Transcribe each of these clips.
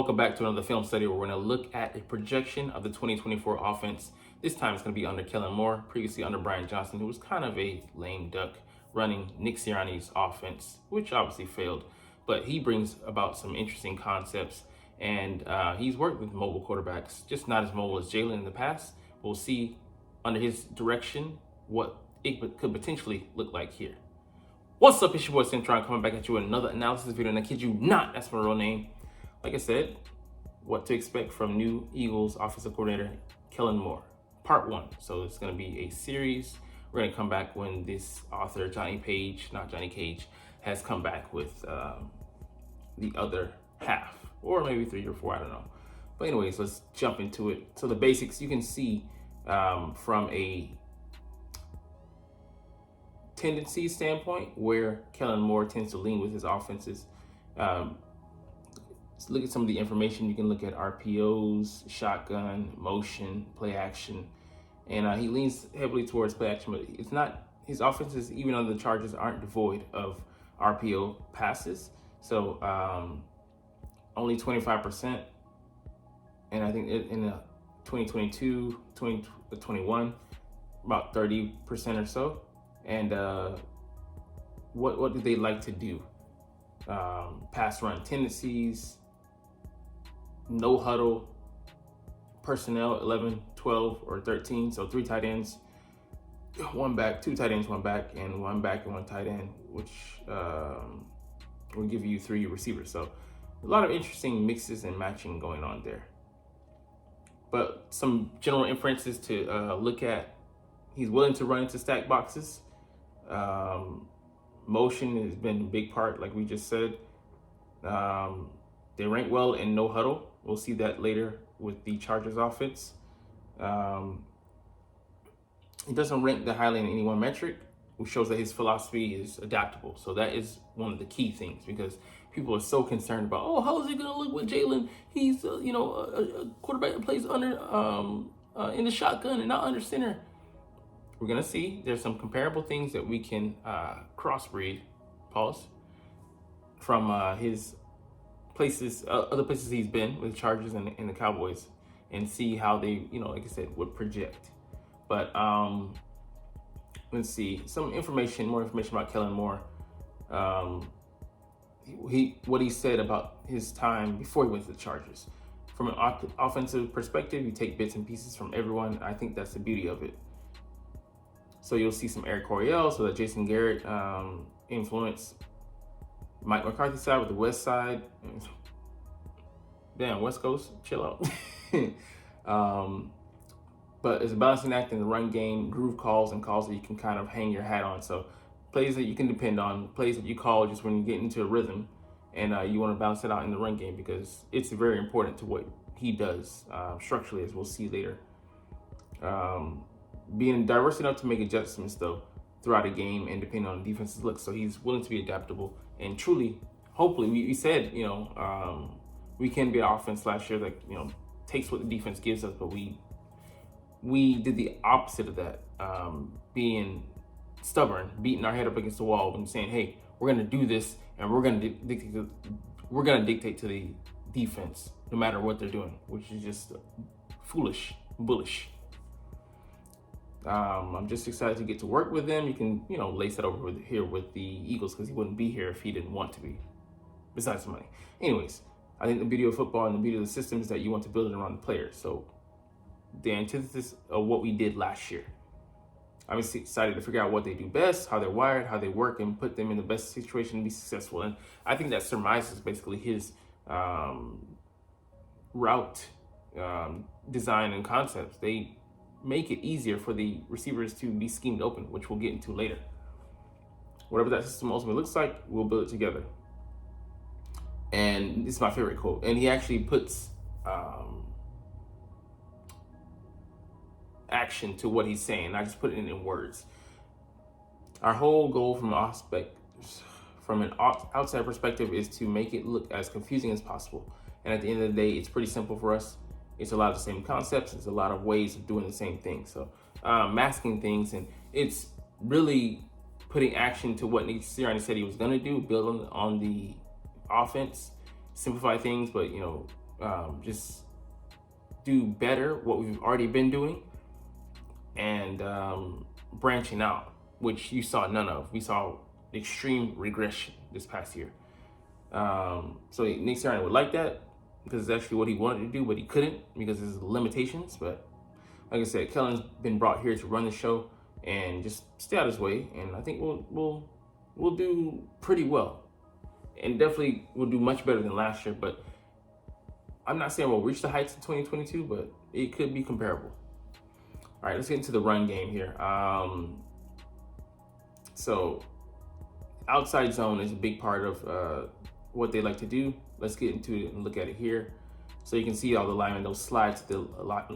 Welcome back to another film study where we're going to look at a projection of the 2024 offense. This time it's going to be under Kellen Moore, previously under Brian Johnson, who was kind of a lame duck running Nick Sirianni's offense, which obviously failed. But he brings about some interesting concepts, and he's worked with mobile quarterbacks, just not as mobile as Jalen in the past. We'll see under his direction what it could potentially look like here. What's up, it's your boy Cintron coming back at you with another analysis video, and I kid you not, that's my real name. Like I said, what to expect from new Eagles offensive coordinator Kellen Moore, part 1. So it's going to be a series. We're going to come back when this author, Johnny Page, not Johnny Cage, has come back with the other half, or maybe 3 or 4, I don't know. But anyways, let's jump into it. So the basics, you can see from a tendency standpoint where Kellen Moore tends to lean with his offenses. Let's look at some of the information. You can look at RPOs, shotgun, motion, play action, and he leans heavily towards play action. But it's not, his offenses, even on the Chargers, aren't devoid of RPO passes. So only 25%, and I think in 2022, 2021, about 30% or so. And what do they like to do? Pass run tendencies, no huddle, personnel 11, 12, or 13. So 3 tight ends, 1 back, 2 tight ends, 1 back, and 1 back and 1 tight end, which will give you 3 receivers. So a lot of interesting mixes and matching going on there. But some general inferences to look at: he's willing to run into stack boxes. Motion has been a big part, like we just said. They rank well in no huddle. We'll see that later with the Chargers offense. He doesn't rank that highly in any one metric, which shows that his philosophy is adaptable. So that is one of the key things, because people are so concerned about, oh, how is it going to look with Jalen? He's a quarterback that plays under in the shotgun and not under center. We're going to see there's some comparable things that we can crossbreed, from his places, other places he's been with the Chargers and the Cowboys, and see how they, like I said, would project. But let's see some more information about Kellen Moore. What he said about his time before he went to the Chargers. From an offensive perspective, you take bits and pieces from everyone. I think that's the beauty of it. So you'll see some Eric Coryell, so that Jason Garrett influence. Mike McCarthy side with the West side. Damn, West Coast, chill out. But it's a balancing act in the run game, groove calls, and calls that you can kind of hang your hat on. So plays that you can depend on, plays that you call just when you get into a rhythm, and you want to balance it out in the run game, because it's very important to what he does structurally, as we'll see later. Being diverse enough to make adjustments, though, throughout a game and depending on the defense's look. So he's willing to be adaptable, and truly, hopefully, we said, we can be an offense last year that, takes what the defense gives us, but we did the opposite of that, being stubborn, beating our head up against the wall and saying, hey, we're going to do this, and we're going to dictate to the defense no matter what they're doing, which is just foolish, bullish. I'm just excited to get to work with them. You can, lace that over here with the Eagles, because he wouldn't be here if he didn't want to be, besides the money. Anyways, I think the beauty of football and the beauty of the system is that you want to build it around the players. So the antithesis of what we did last year. I'm excited to figure out what they do best, how they're wired, how they work, and put them in the best situation to be successful. And I think that surmises basically his route design and concepts. They make it easier for the receivers to be schemed open, which we'll get into later. Whatever that system ultimately looks like, we'll build it together. And this is my favorite quote. And he actually puts action to what he's saying. I just put it in words. Our whole goal from an outside perspective is to make it look as confusing as possible. And at the end of the day, it's pretty simple for us. It's a lot of the same concepts. It's a lot of ways of doing the same thing. So masking things, and it's really putting action to what Nick Sirianni said he was going to do, build on the offense, simplify things, but just do better what we've already been doing and branching out, which you saw none of. We saw extreme regression this past year. So Nick Sirianni would like that because it's actually what he wanted to do, but he couldn't because of his limitations. But like I said, Kellen's been brought here to run the show and just stay out of his way, and I think we'll do pretty well, and definitely we'll do much better than last year. But I'm not saying we'll reach the heights in 2022, but it could be comparable. All right, let's get into the run game here. So outside zone is a big part of what they like to do. Let's get into it and look at it here. So you can see all the linemen, those slides to the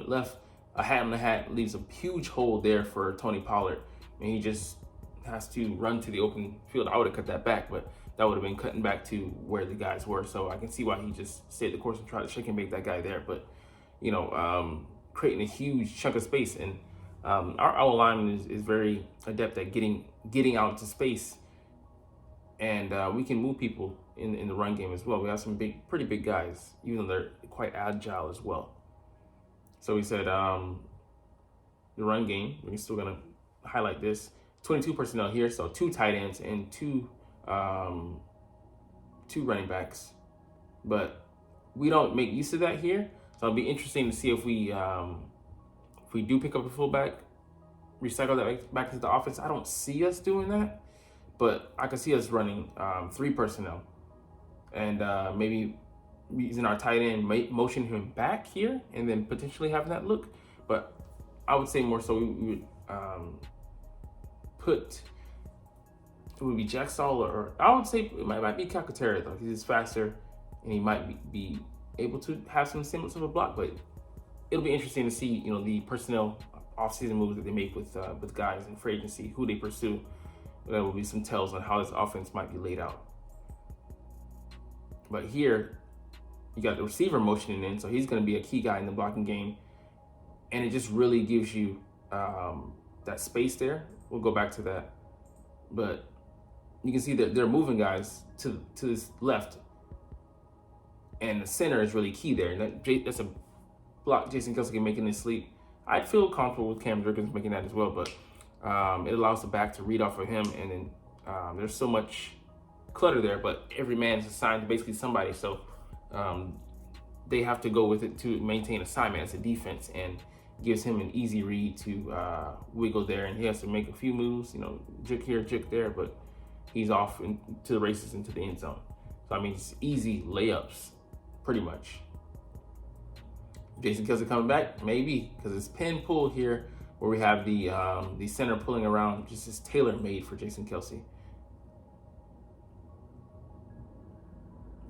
left. A hat on the hat leaves a huge hole there for Tony Pollard, and he just has to run to the open field. I would have cut that back, but that would have been cutting back to where the guys were. So I can see why he just stayed the course and tried to shake and make that guy there. But, you know, creating a huge chunk of space. And our lineman is very adept at getting out into space. And we can move people in the run game as well. We have some pretty big guys, even though they're quite agile as well. So we said the run game, we're still going to highlight this. 22 personnel here, so 2 tight ends and two running backs. But we don't make use of that here. So it'll be interesting to see if we do pick up a fullback, recycle that back into the offense. I don't see us doing that, but I can see us running 3 personnel and maybe using our tight end, motion him back here, and then potentially having that look. But I would say more so we would it would be Jack Saul, or I would say it might be Calcaterra though. He's faster and he might be able to have some semblance of a block. But it'll be interesting to see, you know, the personnel off-season moves that they make with guys in free agency, who they pursue. There will be some tells on how this offense might be laid out. But here, you got the receiver motioning in, so he's going to be a key guy in the blocking game. And it just really gives you that space there. We'll go back to that. But you can see that they're moving guys to this left. And the center is really key there. And that's a block Jason Kelce can make in his sleep. I'd feel comfortable with Cam Jurgens making that as well, but it allows the back to read off of him. And then there's so much clutter there, but every man is assigned to basically somebody. So they have to go with it to maintain assignment as a defense, and gives him an easy read to wiggle there. And he has to make a few moves, you know, juke here, juke there, but he's off to the races into the end zone. So, I mean, it's easy layups, pretty much. Jason Kelce coming back? Maybe, because it's pin pull here where we have the center pulling around, just as tailor-made for Jason Kelce.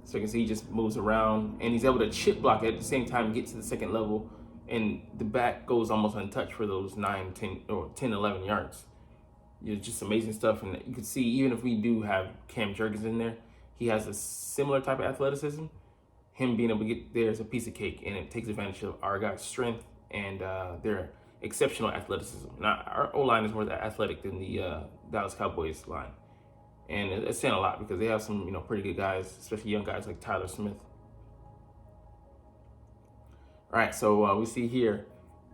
So you can see he just moves around, and he's able to chip block at the same time, get to the second level, and the back goes almost untouched for those 9, 10, or 10, 11 yards. It's just amazing stuff. And you can see, even if we do have Cam Jurgens in there, he has a similar type of athleticism. Him being able to get there is a piece of cake, and it takes advantage of our guys' strength and their exceptional athleticism. Now, our O-line is more athletic than the Dallas Cowboys line. And it's saying a lot because they have some, you know, pretty good guys, especially young guys like Tyler Smith. All right, so we see here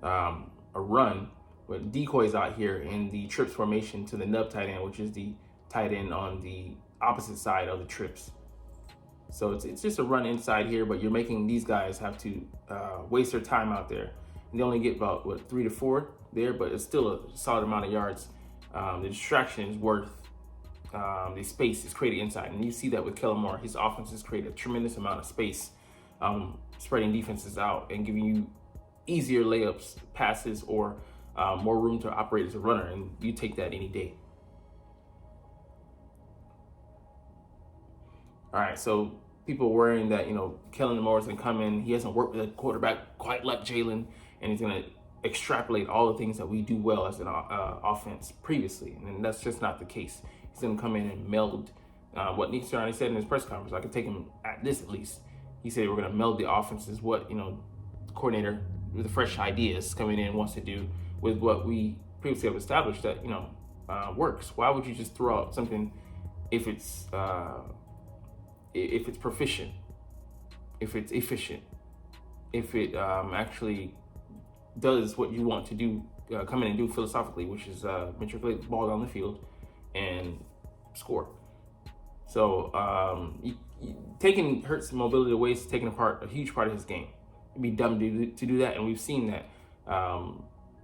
a run with decoys out here in the trips formation to the nub tight end, which is the tight end on the opposite side of the trips. So it's just a run inside here, but you're making these guys have to waste their time out there. And they only get about, 3 to 4 there, but it's still a solid amount of yards. The distraction is worth the space is created inside. And you see that with Kellen Moore. His offenses create a tremendous amount of space, spreading defenses out and giving you easier layups, passes, or more room to operate as a runner. And you take that any day. All right, so people worrying that, you know, Kellen Moore is going to come in. He hasn't worked with a quarterback quite like Jalen, and he's going to extrapolate all the things that we do well as an offense previously. And that's just not the case. He's going to come in and meld what Nick Sirianni said in his press conference. I could take him at this at least. He said we're going to meld the offenses, what, you know, the coordinator with the fresh ideas coming in wants to do with what we previously have established that, you know, works. Why would you just throw out something if it's proficient, if it's efficient? if it actually does what you want to do, come in and do philosophically, which is matriculate the ball down the field and score. So taking Hurts' mobility away is taking apart a huge part of his game. It'd be dumb to do that, and we've seen that.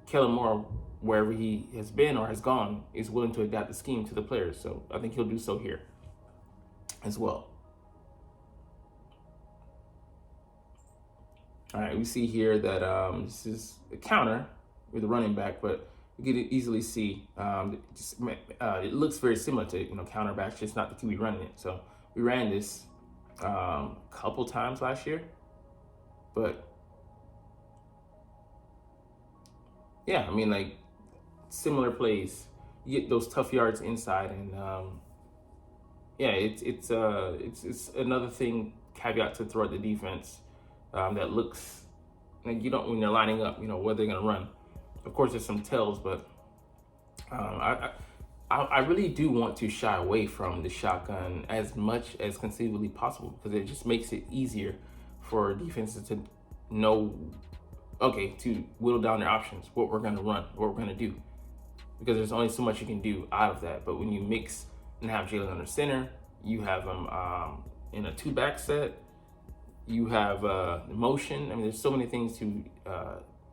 Kellen Moore, wherever he has been or has gone, is willing to adapt the scheme to the players. So I think he'll do so here as well. All right, we see here that this is a counter with a running back, but you can easily see it looks very similar to counterbacks, just not the QB running it. So we ran this a couple times last year, but yeah, I mean, like, similar plays, you get those tough yards inside, and yeah, it's another thing, caveat to throw at the defense that looks like you don't, when they're lining up, what they're gonna run. Of course, there's some tells, but I really do want to shy away from the shotgun as much as conceivably possible, because it just makes it easier for defenses to know, okay, to whittle down their options, what we're gonna run, what we're gonna do, because there's only so much you can do out of that. But when you mix and have Jalen under center, you have him in a 2-back set, you have motion. I mean, there's so many things to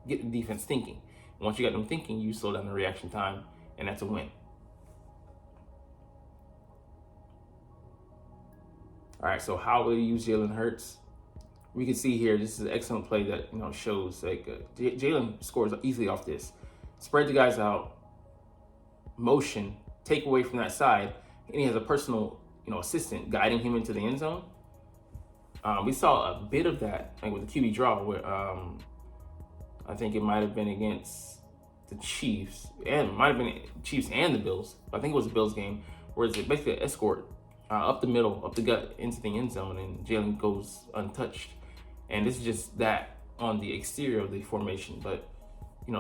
get the defense thinking. Once you got them thinking, you slow down the reaction time, and that's a win. All right, so how will you use Jalen Hurts? We can see here, this is an excellent play that shows like Jalen scores easily off this. Spread the guys out, motion, take away from that side, and he has a personal assistant guiding him into the end zone. We saw a bit of that like with the QB draw, where I think it might have been against the Chiefs, and it might have been Chiefs and the Bills. I think it was a Bills game, where it's basically an escort up the middle, up the gut into the end zone, and Jalen goes untouched. And this is just that on the exterior of the formation, but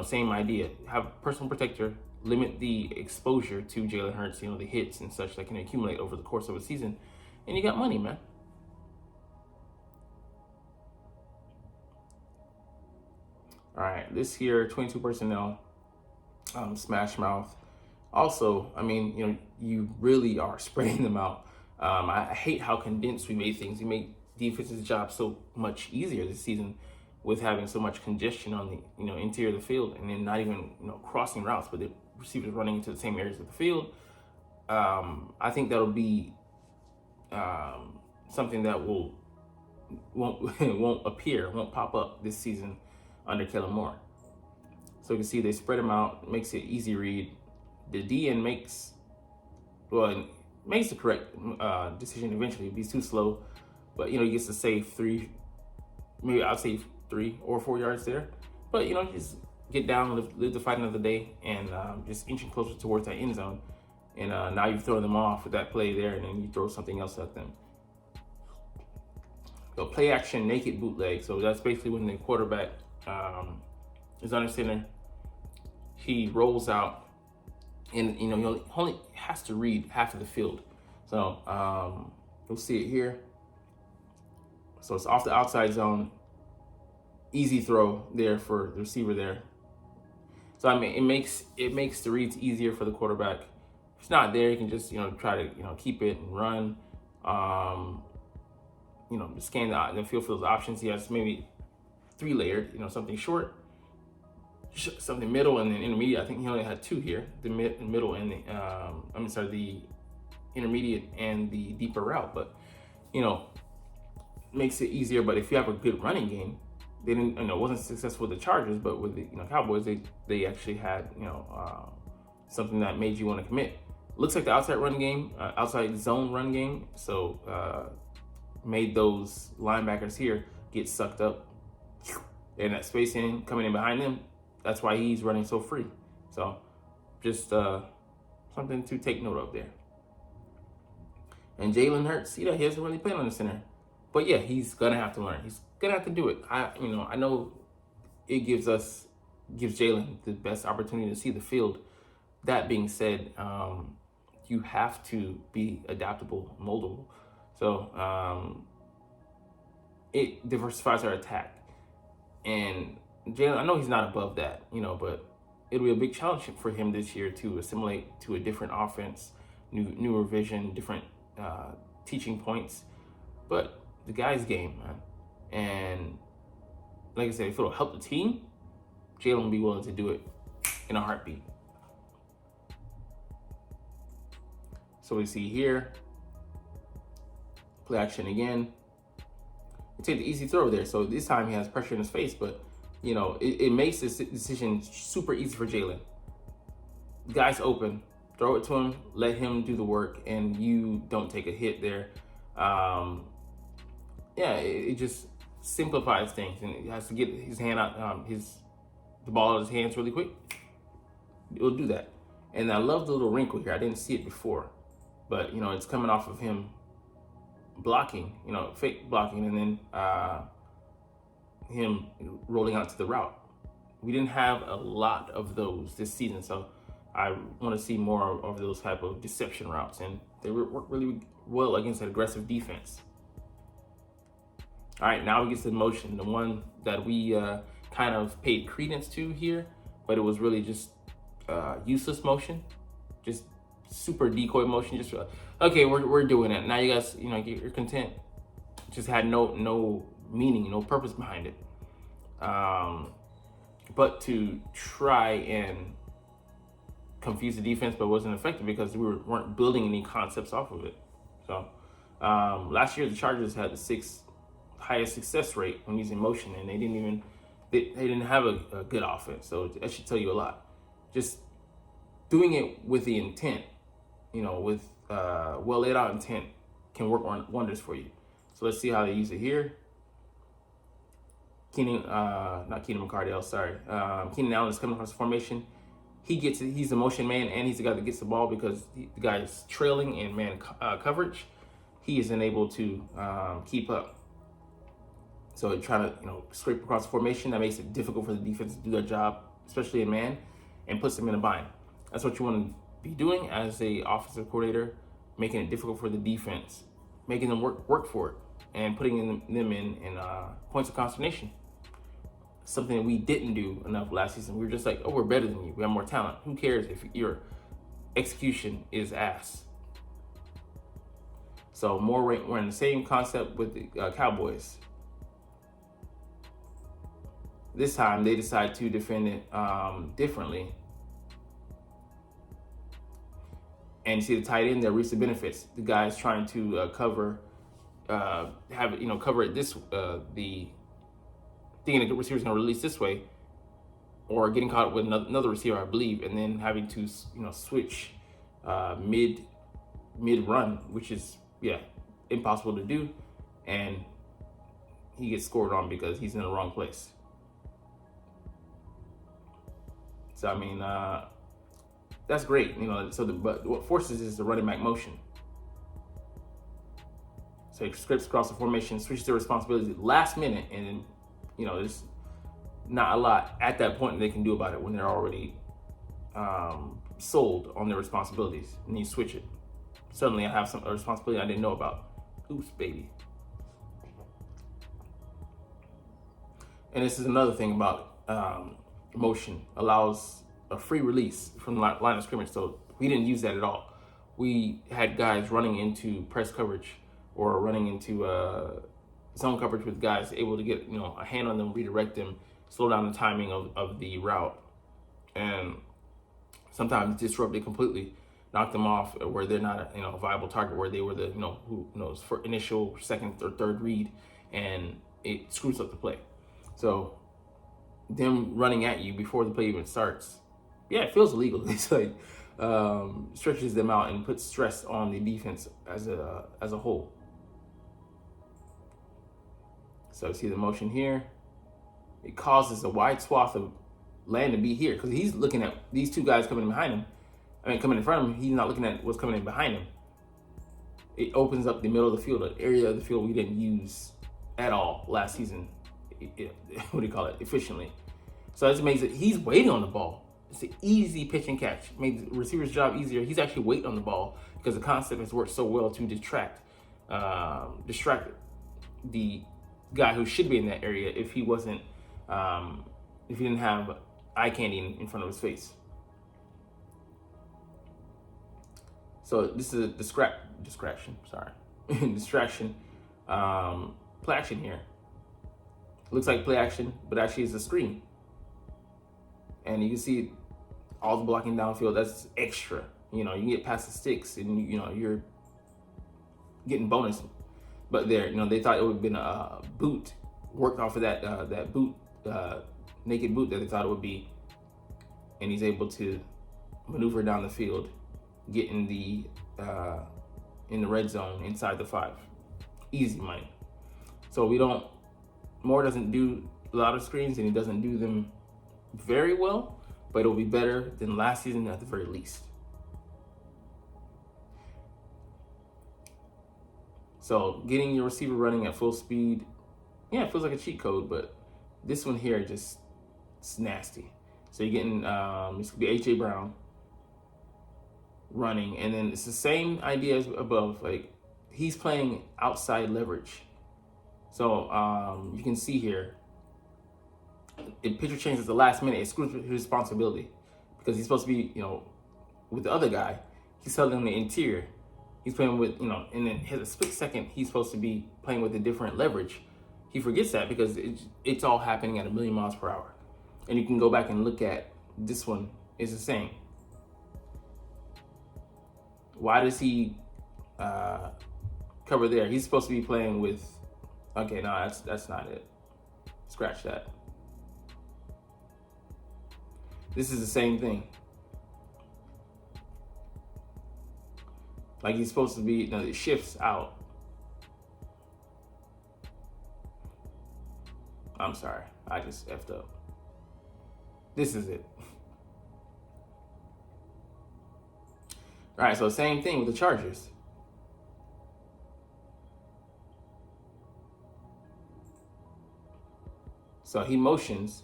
same idea. Have a personal protector, limit the exposure to Jalen Hurts, the hits and such that can accumulate over the course of a season, and you got money, man. All right, this here, 22 personnel, smash mouth. Also, I mean, you really are spreading them out. I hate how condensed we made things. We made defense's job so much easier this season with having so much congestion on the interior of the field, and then not even crossing routes, but the receivers running into the same areas of the field. I think that'll be something that won't appear, won't pop up this season under Kellen Moore. So you can see they spread them out, makes it easy read. The DN makes the correct decision eventually. If he's too slow, but he gets to save 3, maybe I'll save 3 or 4 yards there. But just get down, live the fight another day, and just inching closer towards that end zone. And now you've thrown them off with that play there, and then you throw something else at them. So play action naked bootleg. So that's basically when the quarterback is under center. He rolls out, and he only has to read half of the field. So you'll see it here. So it's off the outside zone. Easy throw there for the receiver there. So I mean, it makes the reads easier for the quarterback. If it's not there, you can just try to keep it and run. Scan the field for those options. He has maybe 3 layered. Something short, something middle, and then intermediate. I think he only had 2 here: the middle and the intermediate and the deeper route. But makes it easier. But if you have a good running game, they didn't. Wasn't successful with the Chargers, but with the Cowboys, they actually had something that made you want to commit. Looks like the outside run game, outside zone run game. So made those linebackers here get sucked up, and that spacing coming in behind them. That's why he's running so free. So just something to take note of there. And Jalen Hurts, he hasn't really played on the center, but yeah, he's gonna have to learn. He's gonna have to do it. I know it gives Jalen the best opportunity to see the field. That being said, you have to be adaptable, moldable. So it diversifies our attack. And Jalen, I know he's not above that, but it'll be a big challenge for him this year to assimilate to a different offense, newer vision, different teaching points. But the guy's game, man. And like I said, if it'll help the team, Jalen will be willing to do it in a heartbeat. So we see here, play action again. We take the easy throw there. So this time he has pressure in his face, but it makes this decision super easy for Jalen. The guy's open, throw it to him, let him do the work, and you don't take a hit there. It just simplifies things, and he has to get his hand out, the ball out of his hands really quick. It'll do that. And I love the little wrinkle here. I didn't see it before, but it's coming off of him blocking, fake blocking, and then him rolling out to the route. We didn't have a lot of those this season, so I want to see more of those type of deception routes, and they work really well against an aggressive defense. All right, now we get to the motion, the one that we kind of paid credence to here, but it was really just useless motion, just super decoy motion. Just okay, we're doing it now. You guys, you're content. Just had no meaning, no purpose behind it. But to try and confuse the defense, but wasn't effective because we weren't building any concepts off of it. So last year the Chargers had the 6th highest success rate when using motion, and they didn't have a good offense. So that should tell you a lot. Just doing it with the intent, with well laid out intent, can work wonders for you. So let's see how they use it here. Keenan Allen is coming across the formation. He's a motion man, and he's the guy that gets the ball because the guy is trailing in man coverage. He isn't able to keep up. So trying to scrape across the formation, that makes it difficult for the defense to do their job, especially in man, and puts them in a bind. That's what you want to be doing as a offensive coordinator, making it difficult for the defense, making them work for it, and putting them in points of consternation. Something that we didn't do enough last season. We were just like, oh, we're better than you. We have more talent. Who cares if your execution is ass? So we're in the same concept with the Cowboys. This time they decide to defend it differently. And you see the tight end there reaps the benefits. The guy's trying to cover it this the thinking the receiver's going to release this way, or getting caught with another receiver, I believe, and then having to switch mid run, which is impossible to do, and he gets scored on because he's in the wrong place. So I mean, that's great, but what forces is the running back motion. So he scripts across the formation, switches the responsibility last minute, and then there's not a lot at that point they can do about it when they're already sold on their responsibilities, and you switch it. Suddenly I have a responsibility I didn't know about. Oops, baby. And this is another thing about motion, allows a free release from the line of scrimmage. So we didn't use that at all. We had guys running into press coverage or running into zone coverage with guys able to get a hand on them, redirect them, slow down the timing of the route, and sometimes disrupt it completely, knock them off where they're not a viable target, where they were the who knows for initial second or third read, and it screws up the play. So them running at you before the play even starts, it feels illegal. It's like stretches them out and puts stress on the defense as a whole. So see the motion here. It causes a wide swath of land to be here because he's looking at these two guys coming behind him. Coming in front of him. He's not looking at what's coming in behind him. It opens up the middle of the field, an area of the field we didn't use at all last season. Efficiently. So this makes it, he's waiting on the ball. It's an easy pitch and catch. Made the receiver's job easier. He's actually waiting on the ball because the concept has worked so well to distract the guy who should be in that area if he wasn't if he didn't have eye candy in front of his face. So this is a distraction. Sorry, distraction. Play action here. Looks like play action, but actually it's a screen. And you can see all the blocking downfield. That's extra. You can get past the sticks, and you're getting bonus. But there, they thought it would have been a boot, worked off of that boot, naked boot that they thought it would be, and he's able to maneuver down the field, get in the red zone inside the 5. Easy money. So Moore doesn't do a lot of screens, and he doesn't do them very well, but it'll be better than last season at the very least. So getting your receiver running at full speed, yeah, it feels like a cheat code, but this one here it's nasty. So you're getting this could be H.A. Brown running, and then it's the same idea as above. Like, he's playing outside leverage. So you can see here, if picture changes at the last minute, it screws his responsibility, because he's supposed to be, with the other guy. He's held in the interior. He's playing with, and then his a split second, he's supposed to be playing with a different leverage. He forgets that because it's all happening at 1,000,000 miles per hour. And you can go back and look at this one. It's the same. Why does he cover there? He's supposed to be playing with. Okay, no, that's not it. Scratch that. This is the same thing. Like, he's supposed to be. No, it shifts out. I'm sorry, I just effed up. This is it. All right, so same thing with the Chargers. So he motions.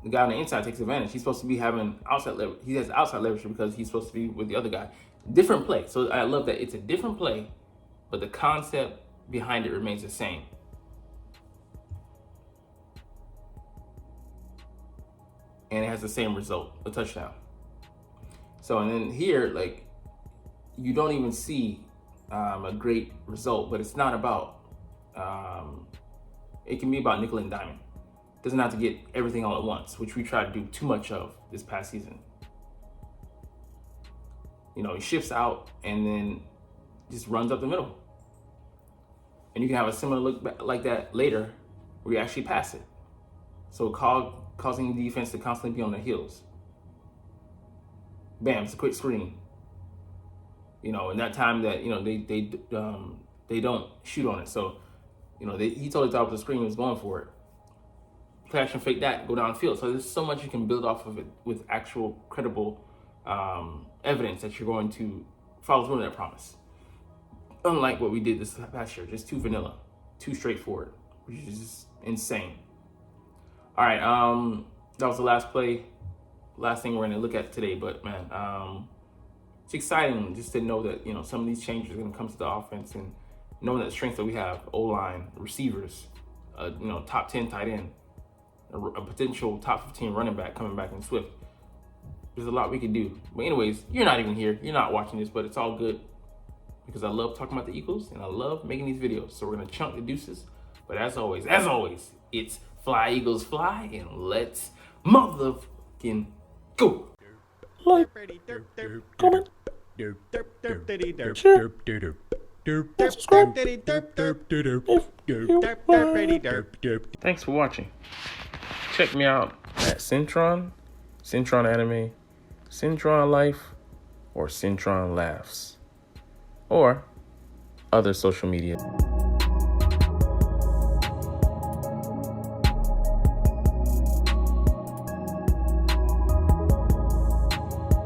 The guy on the inside takes advantage. He's supposed to be having outside leverage. He has outside leverage because he's supposed to be with the other guy. Different play. So I love that it's a different play, but the concept behind it remains the same. And it has the same result, a touchdown. So, and then here, like, you don't even see a great result, but it's not about, it can be about nickel and diamond. It doesn't have to get everything all at once, which we try to do too much of this past season. He shifts out and then just runs up the middle. And you can have a similar look like that later where you actually pass it. So causing the defense to constantly be on their heels. Bam, it's a quick screen. In that time that, they don't shoot on it. So, he totally thought the screen was going for it. Play action, fake that, go downfield. So there's so much you can build off of it with actual credible evidence that you're going to follow through on that promise. Unlike what we did this past year, just too vanilla, too straightforward, which is just insane. All right, that was the last play, last thing we're going to look at today. But man, it's exciting just to know that some of these changes are going to come to the offense, and knowing that the strength that we have, O-line, receivers, top 10 tight end, a potential top 15 running back coming back in Swift. There's a lot we can do. But anyways, you're not even here. You're not watching this, but it's all good because I love talking about the Eagles and I love making these videos. So we're going to chunk the deuces. But as always, it's fly, Eagles, fly, and let's motherfucking go. Like, comment, share, subscribe if you Thanks for watching. Check me out at Cintron, Cintron Anime, Cintron Life, or Cintron Laughs, or other social media.